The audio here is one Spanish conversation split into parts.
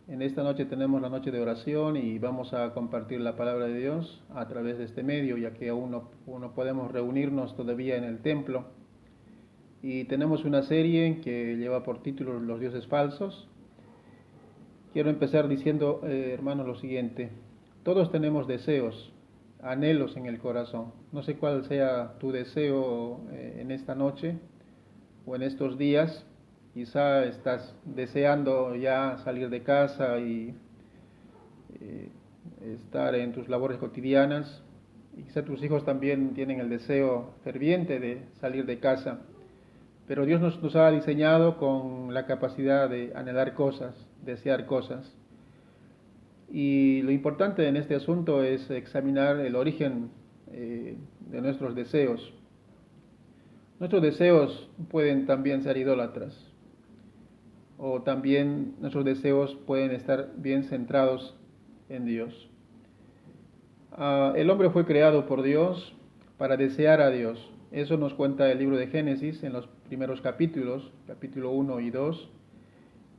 En esta noche tenemos la noche de oración y vamos a compartir la palabra de Dios a través de este medio, ya que aún no podemos reunirnos todavía en el templo. Y tenemos una serie que lleva por título Los dioses falsos. Quiero empezar diciendo, hermanos, lo siguiente. Todos tenemos deseos, anhelos en el corazón. No sé cuál sea tu deseo en esta noche o en estos días. Quizá estás deseando ya salir de casa y eh, estar en tus labores cotidianas. Y quizá tus hijos también tienen el deseo ferviente de salir de casa. Pero Dios nos ha diseñado con la capacidad de anhelar cosas, desear cosas. Y lo importante en este asunto es examinar el origen de nuestros deseos. Nuestros deseos pueden también ser idólatras, o también nuestros deseos pueden estar bien centrados en Dios. El hombre fue creado por Dios para desear a Dios. Eso nos cuenta el libro de Génesis en los primeros capítulos, capítulo 1 y 2.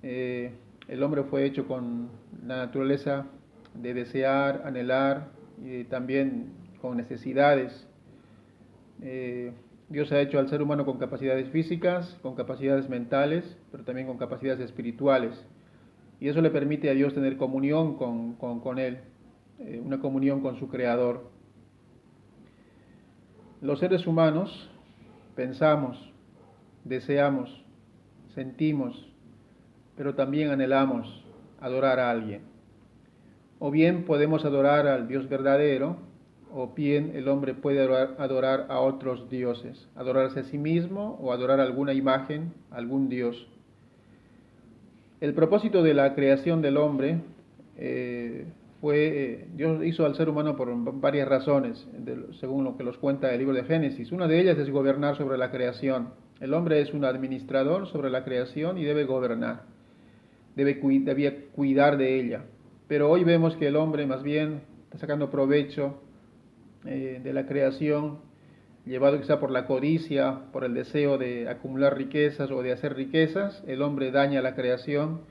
El hombre fue hecho con la naturaleza de desear, anhelar y también con necesidades. Dios ha hecho al ser humano con capacidades físicas, con capacidades mentales, pero también con capacidades espirituales. Y eso le permite a Dios tener comunión con Él, una comunión con su Creador. Los seres humanos pensamos, deseamos, sentimos, pero también anhelamos adorar a alguien. O bien podemos adorar al Dios verdadero, o bien el hombre puede adorar a otros dioses, adorarse a sí mismo o adorar alguna imagen, algún dios. El propósito de la creación del hombre Dios hizo al ser humano por varias razones, según lo que nos cuenta el libro de Génesis. Una de ellas es gobernar sobre la creación. El hombre es un administrador sobre la creación y debe gobernar, debía cuidar de ella. Pero hoy vemos que el hombre más bien está sacando provecho de la creación, llevado quizá por la codicia, por el deseo de acumular riquezas o de hacer riquezas. El hombre daña la creación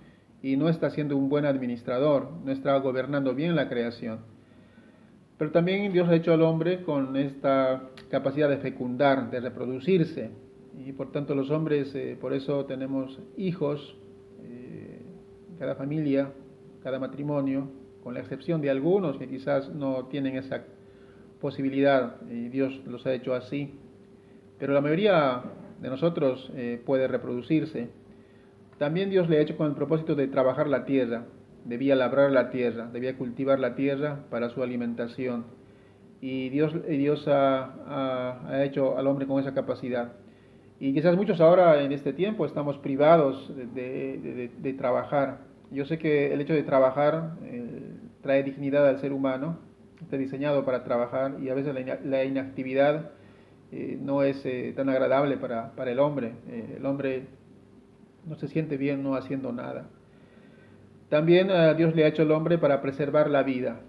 y no está siendo un buen administrador, no está gobernando bien la creación. Pero también Dios ha hecho al hombre con esta capacidad de fecundar, de reproducirse. Y por tanto los hombres, por eso tenemos hijos, cada familia, cada matrimonio, con la excepción de algunos que quizás no tienen esa posibilidad y Dios los ha hecho así. Pero la mayoría de nosotros puede reproducirse. También Dios le ha hecho con el propósito de trabajar la tierra, debía labrar la tierra, debía cultivar la tierra para su alimentación. Y Dios ha hecho al hombre con esa capacidad. Y quizás muchos ahora en este tiempo estamos privados de trabajar. Yo sé que el hecho de trabajar trae dignidad al ser humano, está diseñado para trabajar y a veces la inactividad no es tan agradable para el hombre. El hombre no se siente bien no haciendo nada. También Dios le ha hecho al hombre para preservar la vida.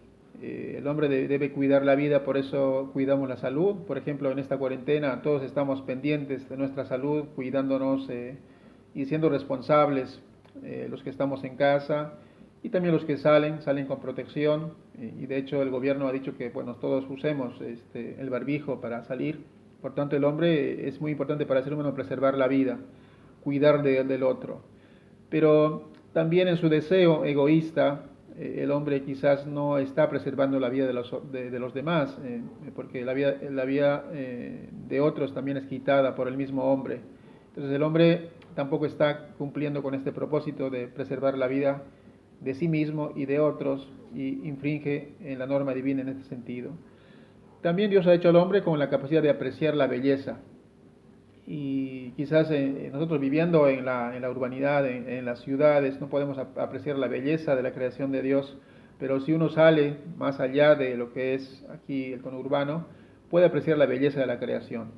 El hombre debe cuidar la vida, por eso cuidamos la salud. Por ejemplo, en esta cuarentena todos estamos pendientes de nuestra salud, cuidándonos y siendo responsables, los que estamos en casa y también los que salen con protección. Y de hecho el gobierno ha dicho que bueno, todos usemos el barbijo para salir. Por tanto, el hombre es muy importante para el ser humano preservar la vida, cuidar del otro. Pero también en su deseo egoísta, el hombre quizás no está preservando la vida de los demás, porque la vida de otros también es quitada por el mismo hombre. Entonces el hombre tampoco está cumpliendo con este propósito de preservar la vida de sí mismo y de otros y infringe en la norma divina en este sentido. También Dios ha hecho al hombre con la capacidad de apreciar la belleza. Y quizás nosotros viviendo en la urbanidad, en las ciudades, no podemos apreciar la belleza de la creación de Dios, pero si uno sale más allá de lo que es aquí el conurbano, puede apreciar la belleza de la creación.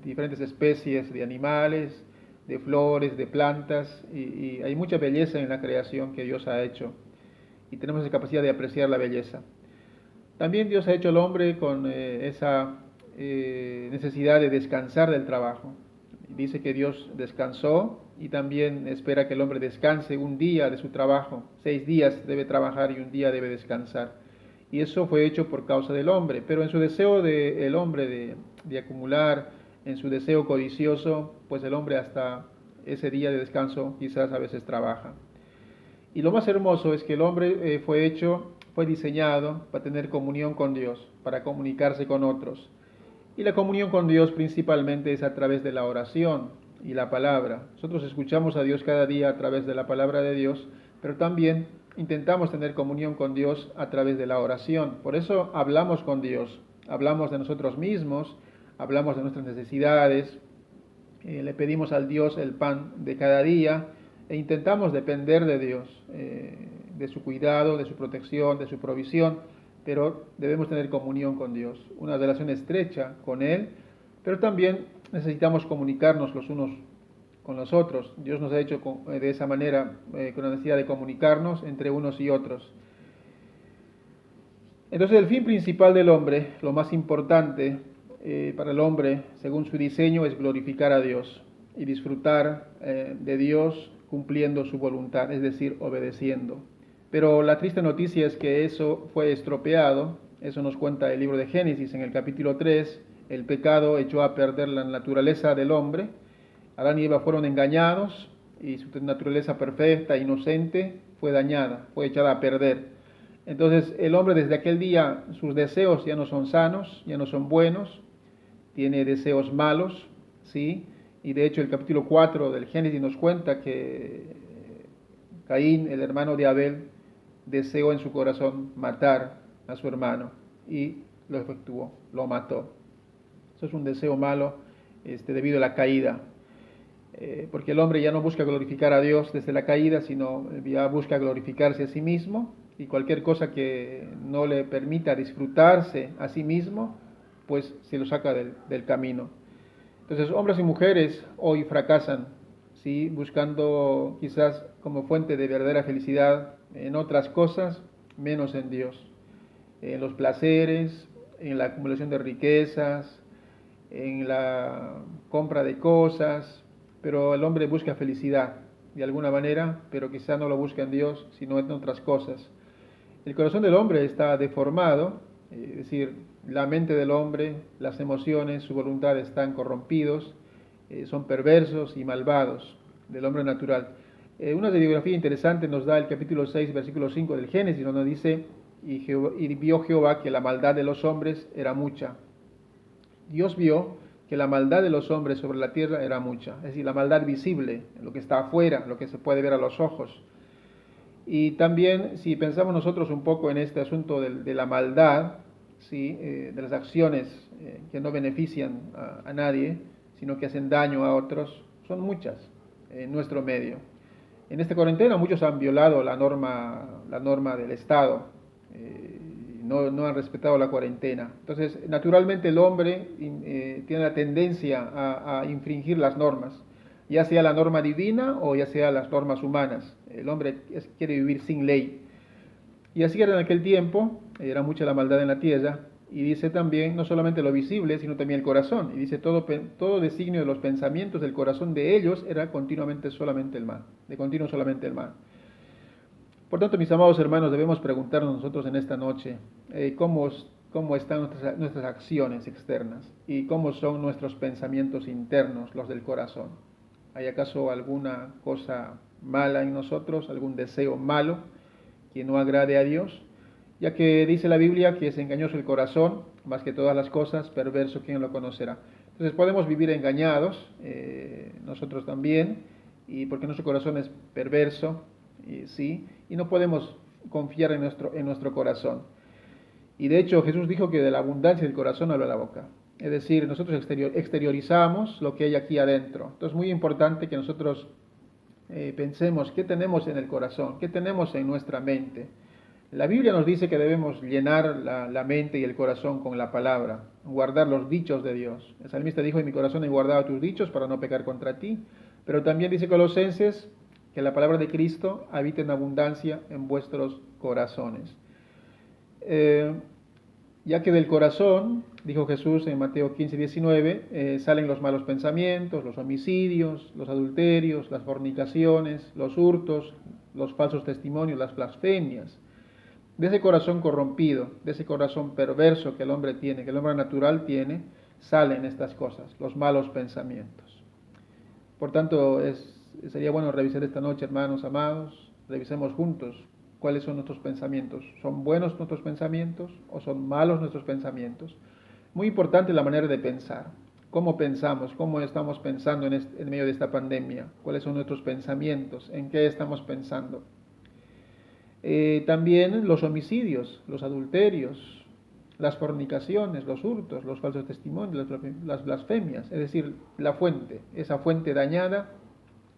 Diferentes especies de animales, de flores, de plantas, y hay mucha belleza en la creación que Dios ha hecho, y tenemos esa capacidad de apreciar la belleza. También Dios ha hecho al hombre con esa necesidad de descansar del trabajo. dice que Dios descansó y también espera que el hombre descanse un día de su trabajo. 6 días debe trabajar y un día debe descansar. Y eso fue hecho por causa del hombre, pero en su deseo del hombre de acumular, en su deseo codicioso, pues el hombre hasta ese día de descanso quizás a veces trabaja. Y lo más hermoso es que el hombre fue diseñado para tener comunión con Dios, para comunicarse con otros. Y la comunión con Dios principalmente es a través de la oración y la palabra. Nosotros escuchamos a Dios cada día a través de la palabra de Dios, pero también intentamos tener comunión con Dios a través de la oración. Por eso hablamos con Dios, hablamos de nosotros mismos, hablamos de nuestras necesidades, le pedimos al Dios el pan de cada día e intentamos depender de Dios, de su cuidado, de su protección, de su provisión, pero debemos tener comunión con Dios, una relación estrecha con Él, pero también necesitamos comunicarnos los unos con los otros. Dios nos ha hecho de esa manera, con la necesidad de comunicarnos entre unos y otros. Entonces el fin principal del hombre, lo más importante para el hombre, según su diseño, es glorificar a Dios y disfrutar de Dios cumpliendo su voluntad, es decir, obedeciendo. Pero la triste noticia es que eso fue estropeado, eso nos cuenta el libro de Génesis en el capítulo 3, el pecado echó a perder la naturaleza del hombre, Adán y Eva fueron engañados y su naturaleza perfecta, inocente, fue dañada, fue echada a perder. Entonces el hombre desde aquel día, sus deseos ya no son sanos, ya no son buenos, tiene deseos malos, ¿sí? Y de hecho el capítulo 4 del Génesis nos cuenta que Caín, el hermano de Abel, deseó en su corazón matar a su hermano y lo efectuó, lo mató. Eso es un deseo malo debido a la caída, porque el hombre ya no busca glorificar a Dios desde la caída, sino ya busca glorificarse a sí mismo, y cualquier cosa que no le permita disfrutarse a sí mismo, pues se lo saca del camino. Entonces, hombres y mujeres hoy fracasan, ¿sí? Buscando quizás como fuente de verdadera felicidad en otras cosas, menos en Dios, en los placeres, en la acumulación de riquezas, en la compra de cosas, pero el hombre busca felicidad de alguna manera, pero quizás no lo busca en Dios, sino en otras cosas. El corazón del hombre está deformado, es decir, la mente del hombre, las emociones, su voluntad están corrompidos, son perversos y malvados del hombre natural. Una radiografía interesante nos da el capítulo 6, versículo 5 del Génesis, donde dice, y vio Jehová que la maldad de los hombres era mucha. Dios vio que la maldad de los hombres sobre la tierra era mucha, es decir, la maldad visible, lo que está afuera, lo que se puede ver a los ojos. Y también, si pensamos nosotros un poco en este asunto de la maldad, ¿sí? De las acciones que no benefician a nadie, sino que hacen daño a otros, son muchas en nuestro medio. En esta cuarentena muchos han violado la norma del Estado, no han respetado la cuarentena. Entonces, naturalmente el hombre tiene la tendencia a infringir las normas, ya sea la norma divina o ya sea las normas humanas. El hombre quiere vivir sin ley. Y así era en aquel tiempo, era mucha la maldad en la tierra, y dice también, no solamente lo visible, sino también el corazón. Y dice, todo designio de los pensamientos del corazón de ellos era continuamente solamente el mal, de continuo solamente el mal. Por tanto, mis amados hermanos, debemos preguntarnos nosotros en esta noche, ¿cómo están nuestras acciones externas? ¿Y cómo son nuestros pensamientos internos, los del corazón? ¿Hay acaso alguna cosa mala en nosotros, algún deseo malo que no agrade a Dios? Ya que dice la Biblia que es engañoso el corazón, más que todas las cosas, perverso, ¿quién lo conocerá? Entonces podemos vivir engañados, nosotros también, y porque nuestro corazón es perverso, ¿sí? Y no podemos confiar en nuestro corazón. Y de hecho Jesús dijo que de la abundancia del corazón habla la boca. Es decir, nosotros exteriorizamos lo que hay aquí adentro. Entonces es muy importante que nosotros pensemos qué tenemos en el corazón, qué tenemos en nuestra mente. La Biblia nos dice que debemos llenar la mente y el corazón con la palabra, guardar los dichos de Dios. El salmista dijo, en mi corazón he guardado tus dichos para no pecar contra ti. Pero también dice Colosenses que la palabra de Cristo habita en abundancia en vuestros corazones. ya que del corazón, dijo Jesús en Mateo 15, 19, salen los malos pensamientos, los homicidios, los adulterios, las fornicaciones, los hurtos, los falsos testimonios, las blasfemias. De ese corazón corrompido, de ese corazón perverso que el hombre tiene, que el hombre natural tiene, salen estas cosas, los malos pensamientos. Por tanto, sería bueno revisar esta noche, hermanos amados, revisemos juntos cuáles son nuestros pensamientos. ¿Son buenos nuestros pensamientos o son malos nuestros pensamientos? Muy importante la manera de pensar. ¿Cómo pensamos? ¿Cómo estamos pensando en medio de esta pandemia? ¿Cuáles son nuestros pensamientos? ¿En qué estamos pensando? También los homicidios, los adulterios, las fornicaciones, los hurtos, los falsos testimonios, las blasfemias, es decir, la fuente, esa fuente dañada,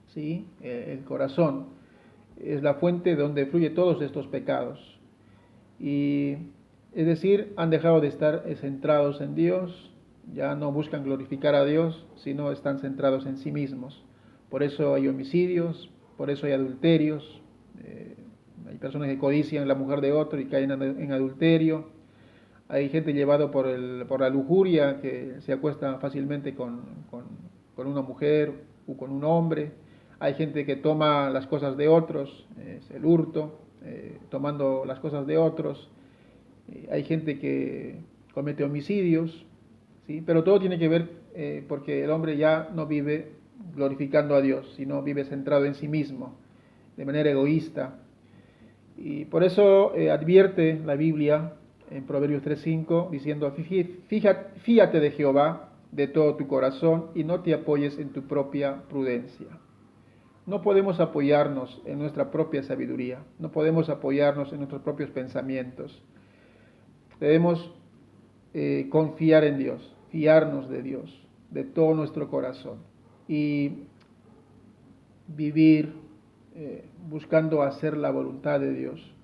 ¿sí? El corazón, es la fuente donde fluye todos estos pecados. Y es decir, han dejado de estar centrados en Dios, ya no buscan glorificar a Dios, sino están centrados en sí mismos. Por eso hay homicidios, por eso hay adulterios, hay personas que codician la mujer de otro y caen en adulterio. Hay gente llevada por la lujuria que se acuesta fácilmente con una mujer o con un hombre. Hay gente que toma las cosas de otros, es el hurto, tomando las cosas de otros. Hay gente que comete homicidios, ¿sí? Pero todo tiene que ver porque el hombre ya no vive glorificando a Dios, sino vive centrado en sí mismo, de manera egoísta. Y por eso advierte la Biblia en Proverbios 3:5 diciendo, fíjate de Jehová de todo tu corazón y no te apoyes en tu propia prudencia. No podemos apoyarnos en nuestra propia sabiduría, no podemos apoyarnos en nuestros propios pensamientos. Debemos confiar en Dios, fiarnos de Dios, de todo nuestro corazón y vivir buscando hacer la voluntad de Dios.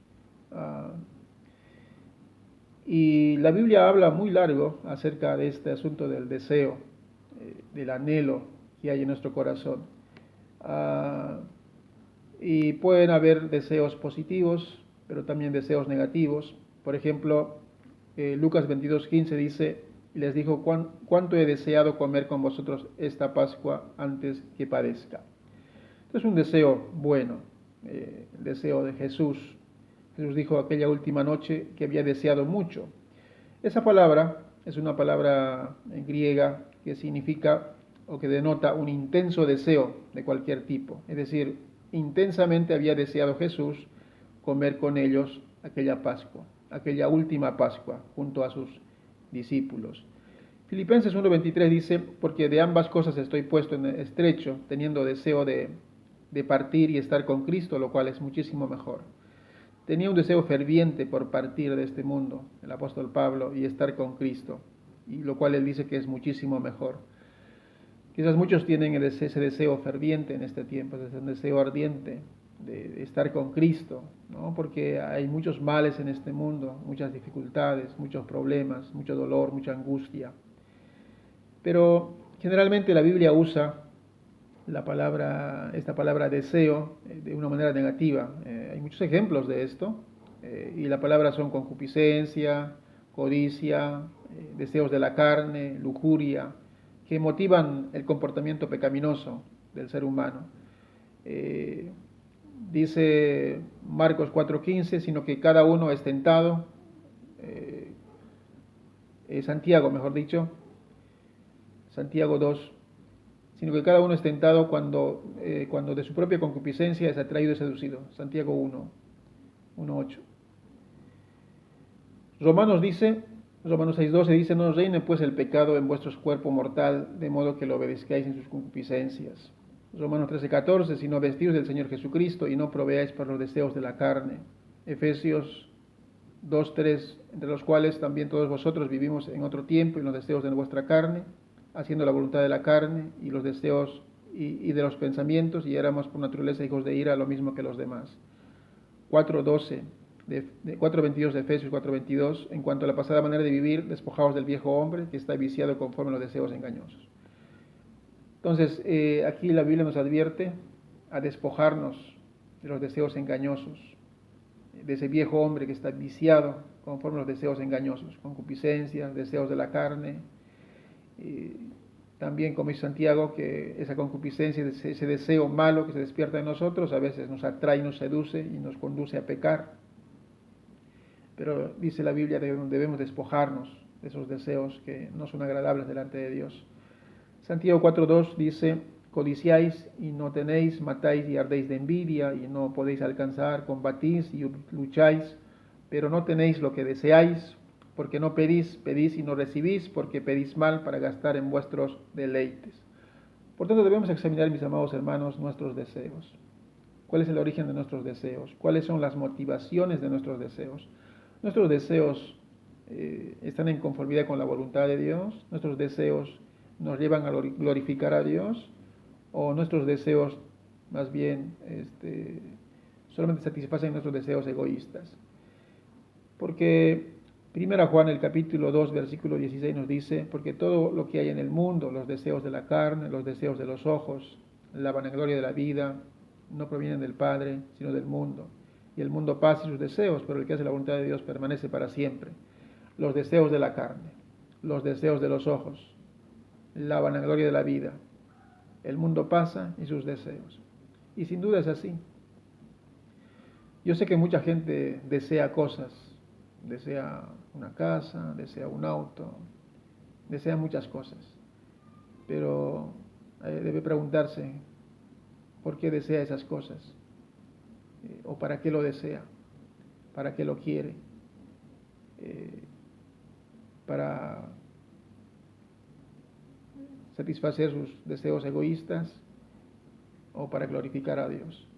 Y la Biblia habla muy largo acerca de este asunto del deseo, del anhelo que hay en nuestro corazón. Y pueden haber deseos positivos, pero también deseos negativos. Por ejemplo, Lucas 22:15 dice, y les dijo, cuánto he deseado comer con vosotros esta Pascua antes que padezca. Es un deseo bueno, el deseo de Jesús. Jesús dijo aquella última noche que había deseado mucho. Esa palabra es una palabra griega que significa o que denota un intenso deseo de cualquier tipo. Es decir, intensamente había deseado Jesús comer con ellos aquella Pascua, aquella última Pascua, junto a sus discípulos. Filipenses 1:23 dice, porque de ambas cosas estoy puesto en estrecho, teniendo deseo de partir y estar con Cristo, lo cual es muchísimo mejor. Tenía un deseo ferviente por partir de este mundo, el apóstol Pablo, y estar con Cristo, y lo cual él dice que es muchísimo mejor. Quizás muchos tienen ese deseo ferviente en este tiempo, ese deseo ardiente de estar con Cristo, ¿no? Porque hay muchos males en este mundo, muchas dificultades, muchos problemas, mucho dolor, mucha angustia. Pero generalmente la Biblia usa esta palabra deseo de una manera negativa. Hay muchos ejemplos de esto, y la palabra son concupiscencia, codicia, deseos de la carne, lujuria, que motivan el comportamiento pecaminoso del ser humano. Dice Marcos 4:15, sino que cada uno es tentado, Santiago, mejor dicho, Santiago 2, sino que cada uno es tentado cuando de su propia concupiscencia es atraído y seducido. Santiago 1:8. Romanos 6:12 dice, no reine pues el pecado en vuestro cuerpo mortal, de modo que lo obedezcáis en sus concupiscencias. Romanos 13:14, sino vestidos del Señor Jesucristo y no proveáis por los deseos de la carne. Efesios 2:3, entre los cuales también todos vosotros vivimos en otro tiempo en los deseos de vuestra carne, haciendo la voluntad de la carne y los deseos y de los pensamientos, y éramos por naturaleza hijos de ira, lo mismo que los demás. 4:22 de Efesios 4:22, en cuanto a la pasada manera de vivir, despojaos del viejo hombre que está viciado conforme a los deseos engañosos. Entonces, aquí la Biblia nos advierte a despojarnos de los deseos engañosos, de ese viejo hombre que está viciado conforme a los deseos engañosos, concupiscencia, deseos de la carne. Y también, como dice Santiago, que esa concupiscencia, ese deseo malo que se despierta en nosotros, a veces nos atrae, nos seduce y nos conduce a pecar. Pero dice la Biblia que debemos despojarnos de esos deseos que no son agradables delante de Dios. Santiago 4.2 dice: codiciáis y no tenéis, matáis y ardéis de envidia y no podéis alcanzar, combatís y lucháis, pero no tenéis lo que deseáis, porque no pedís, pedís y no recibís, porque pedís mal para gastar en vuestros deleites. Por tanto, debemos examinar, mis amados hermanos, nuestros deseos. ¿Cuál es el origen de nuestros deseos? ¿Cuáles son las motivaciones de nuestros deseos? ¿Nuestros deseos están en conformidad con la voluntad de Dios? ¿Nuestros deseos nos llevan a glorificar a Dios? ¿O nuestros deseos más bien solamente satisfacen nuestros deseos egoístas? Porque 1 Juan, el capítulo 2, versículo 16 nos dice: porque todo lo que hay en el mundo, los deseos de la carne, los deseos de los ojos, la vanagloria de la vida, no provienen del Padre, sino del mundo. Y el mundo pasa y sus deseos, pero el que hace la voluntad de Dios permanece para siempre. Los deseos de la carne, los deseos de los ojos, la vanagloria de la vida, el mundo pasa y sus deseos. Y sin duda es así. Yo sé que mucha gente desea cosas, desea una casa, desea un auto, desea muchas cosas, pero debe preguntarse por qué desea esas cosas, o para qué lo desea, para qué lo quiere, para satisfacer sus deseos egoístas o para glorificar a Dios.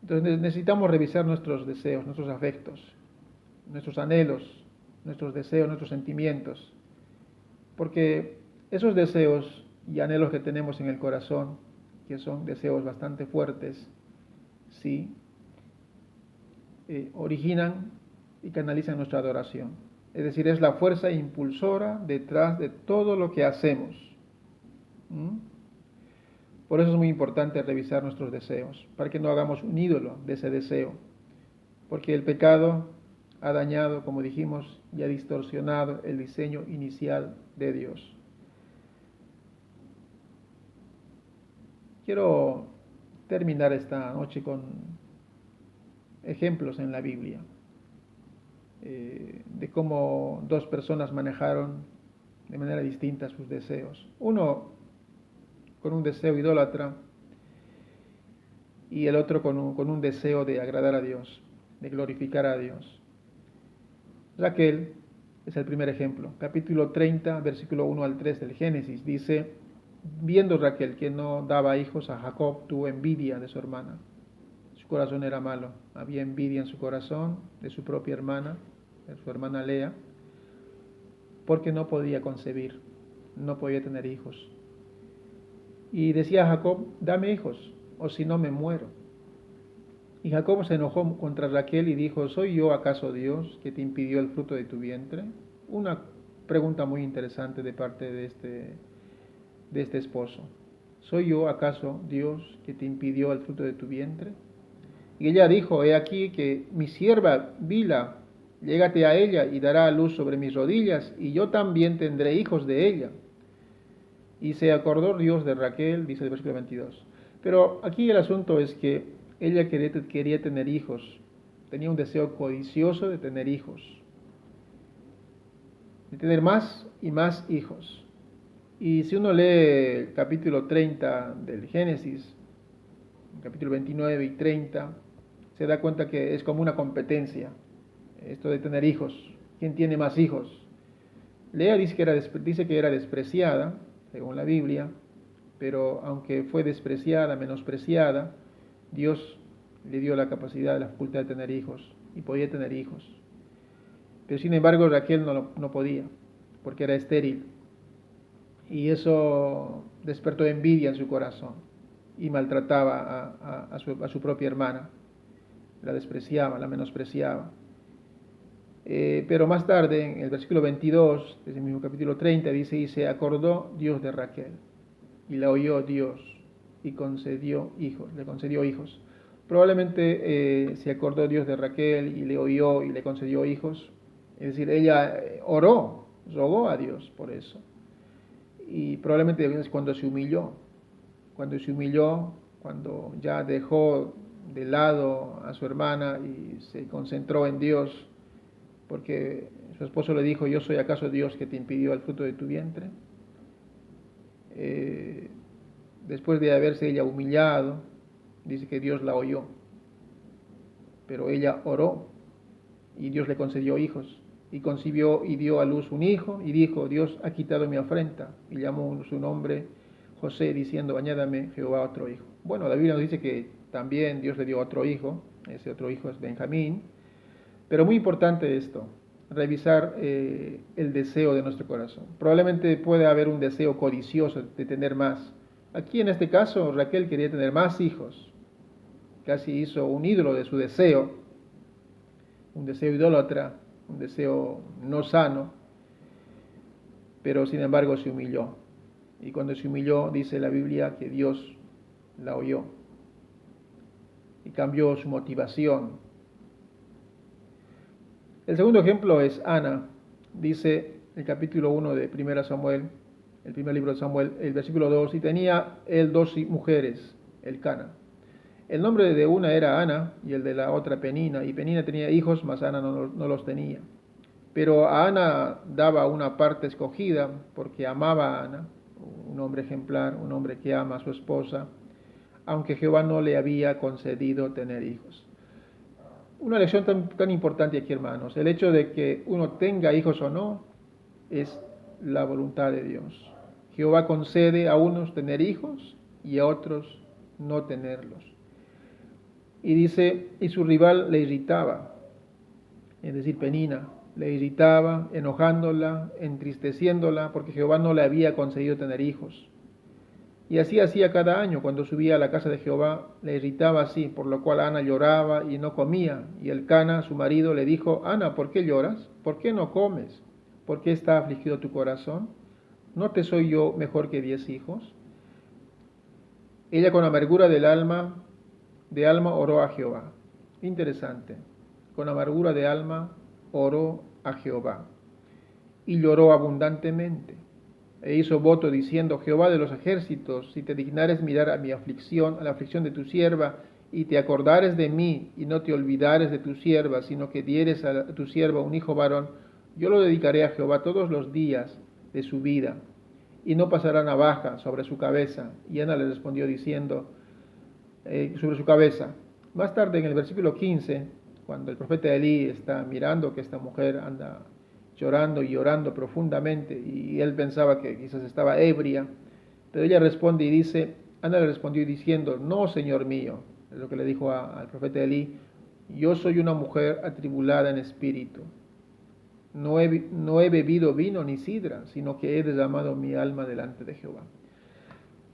Entonces necesitamos revisar nuestros deseos, nuestros afectos, nuestros anhelos, nuestros deseos, nuestros sentimientos, porque esos deseos y anhelos que tenemos en el corazón, que son deseos bastante fuertes, sí, originan y canalizan nuestra adoración. Es decir, es la fuerza impulsora detrás de todo lo que hacemos. Por eso es muy importante revisar nuestros deseos, para que no hagamos un ídolo de ese deseo, porque el pecado ha dañado, como dijimos, y ha distorsionado el diseño inicial de Dios. Quiero terminar esta noche con ejemplos en la Biblia de cómo dos personas manejaron de manera distinta sus deseos. Uno con un deseo idólatra y el otro con un deseo de agradar a Dios, de glorificar a Dios. Raquel es el primer ejemplo. Capítulo 30, versículo 1 al 3 del Génesis, dice: viendo Raquel que no daba hijos a Jacob, tuvo envidia de su hermana. Su corazón era malo, había envidia en su corazón de su propia hermana, de su hermana Lea, porque no podía concebir, no podía tener hijos. Y decía a Jacob: dame hijos, o si no me muero. Y Jacob se enojó contra Raquel y dijo: ¿soy yo acaso Dios que te impidió el fruto de tu vientre? Una pregunta muy interesante de parte de este esposo. ¿Soy yo acaso Dios que te impidió el fruto de tu vientre? Y ella dijo: he aquí que mi sierva Bila, llégate a ella y dará a luz sobre mis rodillas, y yo también tendré hijos de ella. Y se acordó Dios de Raquel, dice el versículo 22. Pero aquí el asunto es que ella quería tener hijos, tenía un deseo codicioso de tener hijos, de tener más y más hijos. Y si uno lee el capítulo 30 del Génesis, el capítulo 29 y 30, se da cuenta que es como una competencia, esto de tener hijos. ¿Quién tiene más hijos? Lea dice que era despreciada, según la Biblia, pero aunque fue despreciada, menospreciada, Dios le dio la capacidad, la facultad de tener hijos, y podía tener hijos. Pero sin embargo Raquel no podía, porque era estéril, y eso despertó envidia en su corazón, y maltrataba a su propia hermana, la despreciaba, la menospreciaba. Pero más tarde, en el versículo 22, de ese mismo capítulo 30, dice: y se acordó Dios de Raquel, y la oyó Dios, y le concedió hijos. Probablemente se acordó Dios de Raquel y le oyó y le concedió hijos. Es decir, ella oró, rogó a Dios por eso. Y probablemente es cuando se humilló, cuando ya dejó de lado a su hermana y se concentró en Dios, porque su esposo le dijo, ¿yo soy acaso Dios que te impidió el fruto de tu vientre? Después de haberse ella humillado, dice que Dios la oyó, pero ella oró y Dios le concedió hijos, y concibió y dio a luz un hijo, y dijo, Dios ha quitado mi afrenta, y llamó su nombre José, diciendo, añádame Jehová otro hijo. Bueno, la Biblia nos dice que también Dios le dio otro hijo, ese otro hijo es Benjamín, pero muy importante esto, revisar el deseo de nuestro corazón. Probablemente puede haber un deseo codicioso de tener más. Aquí en este caso Raquel quería tener más hijos, casi hizo un ídolo de su deseo, un deseo idólatra, un deseo no sano, pero sin embargo se humilló. Y cuando se humilló, dice la Biblia que Dios la oyó y cambió su motivación. El segundo ejemplo es Ana. Dice el capítulo 1 de 1 Samuel, el primer libro de Samuel, el versículo 2, y tenía él 2 mujeres, Elcana. El nombre de una era Ana y el de la otra Penina, y Penina tenía hijos, mas Ana no los tenía. Pero a Ana daba una parte escogida porque amaba a Ana, un hombre ejemplar, un hombre que ama a su esposa, aunque Jehová no le había concedido tener hijos. Una lección tan importante aquí, hermanos. El hecho de que uno tenga hijos o no es la voluntad de Dios. Jehová concede a unos tener hijos y a otros no tenerlos. Y dice, y su rival le irritaba, es decir, Penina, le irritaba, enojándola, entristeciéndola, porque Jehová no le había concedido tener hijos. Y así hacía cada año, cuando subía a la casa de Jehová, le irritaba así, por lo cual Ana lloraba y no comía. Y Elcana, su marido, le dijo, Ana, ¿por qué lloras? ¿Por qué no comes? ¿Por qué está afligido tu corazón? ¿No te soy yo mejor que 10 hijos? Ella con amargura de alma oró a Jehová. Interesante. Con amargura de alma oró a Jehová. Y lloró abundantemente. E hizo voto diciendo, Jehová de los ejércitos, si te dignares mirar a mi aflicción, a la aflicción de tu sierva, y te acordares de mí, y no te olvidares de tu sierva, sino que dieres a tu sierva un hijo varón, yo lo dedicaré a Jehová todos los días de su vida, y no pasará navaja sobre su cabeza. Y Ana le respondió diciendo, sobre su cabeza. Más tarde en el versículo 15, cuando el profeta Elí está mirando que esta mujer anda llorando y llorando profundamente, y él pensaba que quizás estaba ebria, pero ella responde y dice, Ana le respondió diciendo, no, Señor mío, es lo que le dijo al profeta Elí, yo soy una mujer atribulada en espíritu, no he bebido vino ni sidra, sino que he derramado mi alma delante de Jehová.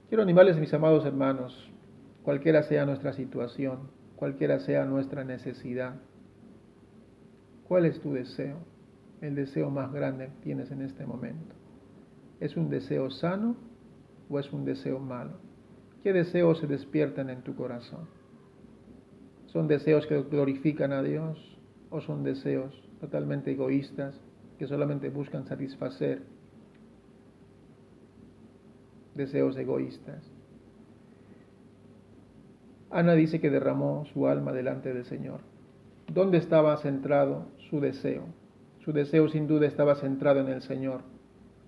Quiero animarles, mis amados hermanos, cualquiera sea nuestra situación, cualquiera sea nuestra necesidad, ¿cuál es tu deseo? El deseo más grande que tienes en este momento. ¿Es un deseo sano o es un deseo malo? ¿Qué deseos se despiertan en tu corazón? ¿Son deseos que glorifican a Dios o son deseos totalmente egoístas que solamente buscan satisfacer? Deseos egoístas. Ana dice que derramó su alma delante del Señor. ¿Dónde estaba centrado su deseo? Su deseo sin duda estaba centrado en el Señor.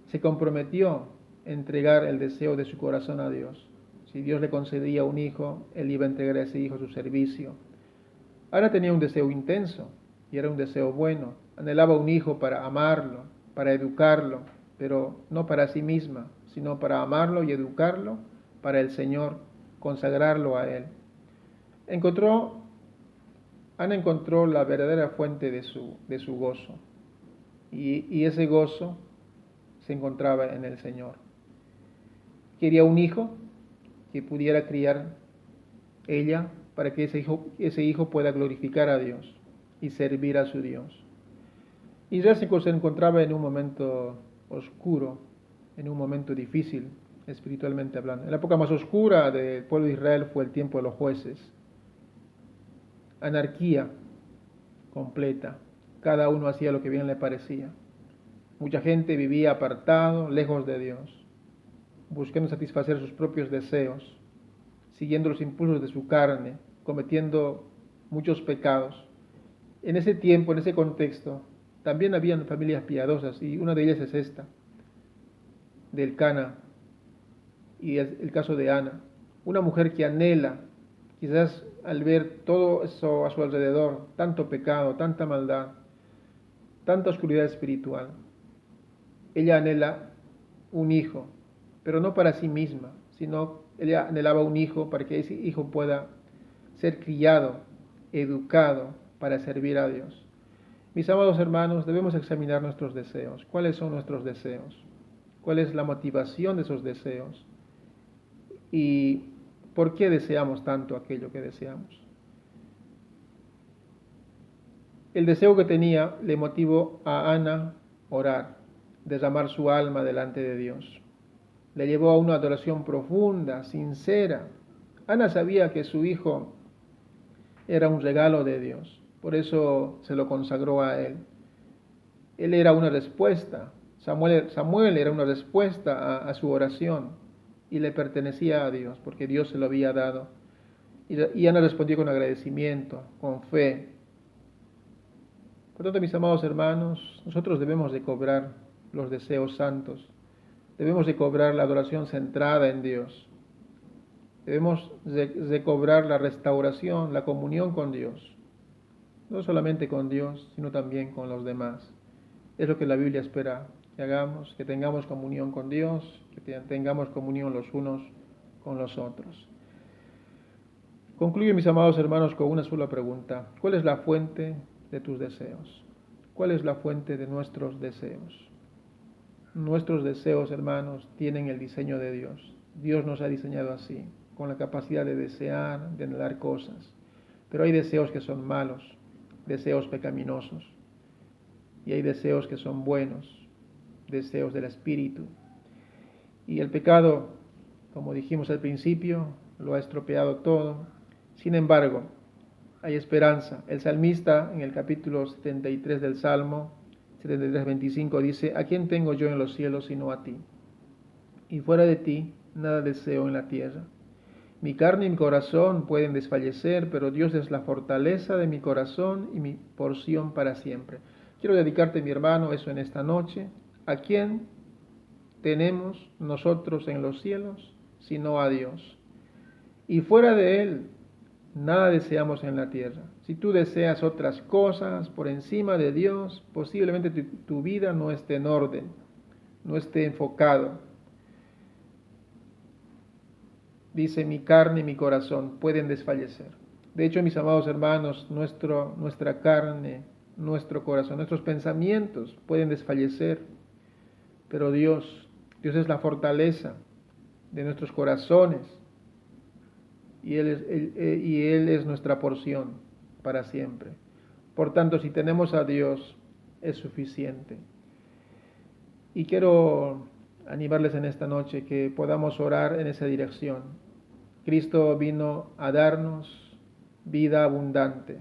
Se comprometió a entregar el deseo de su corazón a Dios. Si Dios le concedía un hijo, él iba a entregar a ese hijo a su servicio. Ana tenía un deseo intenso y era un deseo bueno. Anhelaba un hijo para amarlo, para educarlo, pero no para sí misma, sino para amarlo y educarlo para el Señor, consagrarlo a Él. Ana encontró la verdadera fuente de su gozo. Y ese gozo se encontraba en el Señor. Quería un hijo que pudiera criar ella para que ese hijo pueda glorificar a Dios y servir a su Dios. Israel se encontraba en un momento oscuro, en un momento difícil, espiritualmente hablando. En la época más oscura del pueblo de Israel fue el tiempo de los jueces. anarquía completa. Cada uno hacía lo que bien le parecía. Mucha gente vivía apartado, lejos de Dios, buscando satisfacer sus propios deseos, siguiendo los impulsos de su carne, cometiendo muchos pecados. En ese tiempo, en ese contexto, también habían familias piadosas, y una de ellas es esta, del Cana, y el caso de Ana, una mujer que anhela, quizás al ver todo eso a su alrededor, tanto pecado, tanta maldad, tanta oscuridad espiritual, ella anhela un hijo, pero no para sí misma, sino ella anhelaba un hijo para que ese hijo pueda ser criado, educado para servir a Dios. Mis amados hermanos, debemos examinar nuestros deseos. ¿Cuáles son nuestros deseos? ¿Cuál es la motivación de esos deseos? ¿Y por qué deseamos tanto aquello que deseamos? El deseo que tenía le motivó a Ana a orar, derramar su alma delante de Dios. Le llevó a una adoración profunda, sincera. Ana sabía que su hijo era un regalo de Dios, por eso se lo consagró a él. Él era una respuesta, Samuel era una respuesta a su oración y le pertenecía a Dios, porque Dios se lo había dado. Y Ana respondió con agradecimiento, con fe. Por tanto, mis amados hermanos, nosotros debemos de cobrar los deseos santos, debemos de cobrar la adoración centrada en Dios, debemos de cobrar la restauración, la comunión con Dios, no solamente con Dios, sino también con los demás. Es lo que la Biblia espera que hagamos, que tengamos comunión con Dios, que tengamos comunión los unos con los otros. Concluyo, mis amados hermanos, con una sola pregunta. ¿Cuál es la fuente de tus deseos? ¿Cuál es la fuente de nuestros deseos? Nuestros deseos, hermanos, tienen el diseño de Dios. Dios nos ha diseñado así, con la capacidad de desear, de anhelar cosas. Pero hay deseos que son malos, deseos pecaminosos. Y hay deseos que son buenos, deseos del Espíritu. Y el pecado, como dijimos al principio, lo ha estropeado todo. Sin embargo, hay esperanza. El salmista, en el capítulo 73 del Salmo, 73:25, dice: ¿A quién tengo yo en los cielos sino a ti? Y fuera de ti, nada deseo en la tierra. Mi carne y mi corazón pueden desfallecer, pero Dios es la fortaleza de mi corazón y mi porción para siempre. Quiero dedicarte, mi hermano, eso en esta noche. ¿A quién tenemos nosotros en los cielos sino a Dios? Y fuera de Él, nada deseamos en la tierra. Si tú deseas otras cosas por encima de Dios, posiblemente tu vida no esté en orden, no esté enfocado. Dice: mi carne y mi corazón pueden desfallecer. De hecho, mis amados hermanos, nuestra carne, nuestro corazón, nuestros pensamientos pueden desfallecer, pero Dios es la fortaleza de nuestros corazones y Él es nuestra porción para siempre. Por tanto, si tenemos a Dios, es suficiente. Y quiero animarles en esta noche que podamos orar en esa dirección. Cristo vino a darnos vida abundante,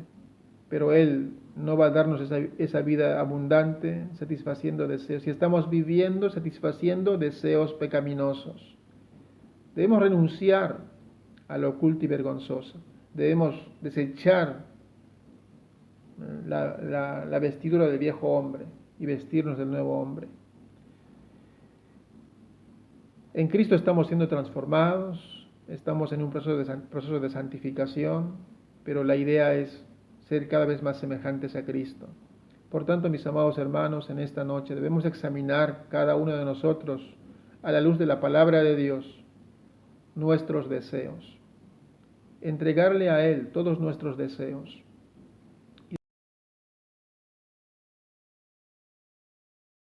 pero Él no va a darnos esa vida abundante satisfaciendo deseos, si estamos viviendo satisfaciendo deseos pecaminosos. Debemos renunciar a lo oculto y vergonzoso. Debemos desechar la vestidura del viejo hombre y vestirnos del nuevo hombre. En Cristo estamos siendo transformados, estamos en un proceso de santificación, pero la idea es ser cada vez más semejantes a Cristo. Por tanto, mis amados hermanos, en esta noche debemos examinar cada uno de nosotros, a la luz de la palabra de Dios, nuestros deseos. Entregarle a Él todos nuestros deseos.